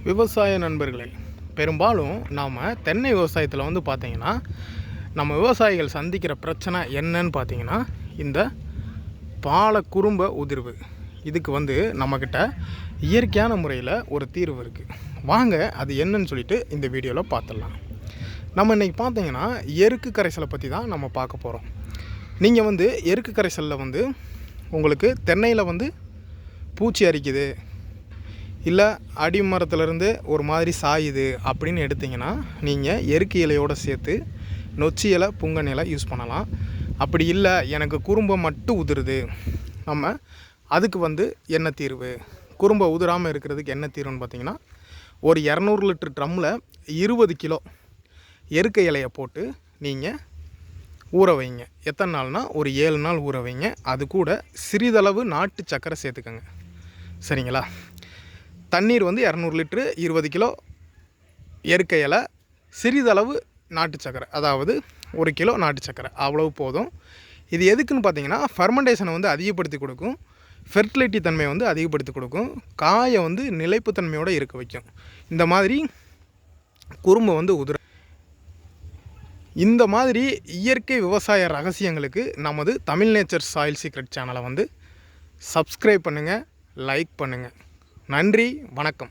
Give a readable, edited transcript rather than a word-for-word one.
விவசாய நண்பர்களே, பெரும்பாலும் நாம் தென்னை விவசாயத்தில் வந்து பார்த்திங்கன்னா நம்ம விவசாயிகள் சந்திக்கிற பிரச்சனை என்னன்னு பார்த்திங்கன்னா இந்த பாலக்குறும்ப உதிர்வு. இதுக்கு வந்து நம்மக்கிட்ட இயற்கையான முறையில் ஒரு தீர்வு இருக்குது. வாங்க அது என்னன்னு சொல்லிட்டு இந்த வீடியோவில் பார்த்துடலாம். நம்ம இன்றைக்கி பார்த்திங்கன்னா எருக்கு கரைசலை பற்றி தான் நம்ம பார்க்க போகிறோம். நீங்கள் வந்து எருக்கு கரைசலில் வந்து உங்களுக்கு தென்னையில் வந்து பூச்சி அரிக்குது, இல்லை அடிமரத்துலேருந்து ஒரு மாதிரி சாயுது அப்படின்னு எடுத்திங்கன்னா நீங்கள் எருக்கு இலையோடு சேர்த்து நொச்சி இலை, புங்கன் இலை யூஸ் பண்ணலாம். அப்படி இல்லை எனக்கு குறும்பை மட்டும் உதிருது, நம்ம அதுக்கு வந்து என்ன தீர்வு, குறும்பை உதிராமல் இருக்கிறதுக்கு என்ன தீர்வுன்னு பார்த்திங்கன்னா ஒரு 200 லிட்டர் ட்ரம்மில் 20 கிலோ எருக்கு இலையை போட்டு நீங்கள் ஊற வைங்க. எத்தனை நாள்னால் ஒரு 7 நாள் ஊற வைங்க. அது கூட சிறிதளவு நாட்டு சக்கரை சேர்த்துக்கோங்க, சரிங்களா? தண்ணீர் வந்து 200 லிட்ரு, 20 கிலோ எருக்க இலை, சிறிதளவு நாட்டு சக்கரை, அதாவது 1 கிலோ நாட்டு சக்கரை, அவ்வளவு போதும். இது எதுக்குன்னு பார்த்தீங்கன்னா ஃபர்மெண்டேஷனை வந்து அதிகப்படுத்தி கொடுக்கும், ஃபெர்டிலிட்டி தன்மையை வந்து அதிகப்படுத்தி கொடுக்கும், காயை வந்து நிலைப்புத்தன்மையோடு இருக்க வைக்கும். இந்த மாதிரி குறும்பை வந்து உதிர. இந்த மாதிரி இயற்கை விவசாய ரகசியங்களுக்கு நமது தமிழ் நேச்சர் சாயில் சீக்ரெட் சேனலை வந்து சப்ஸ்கிரைப் பண்ணுங்கள், லைக் பண்ணுங்கள். நன்றி, வணக்கம்.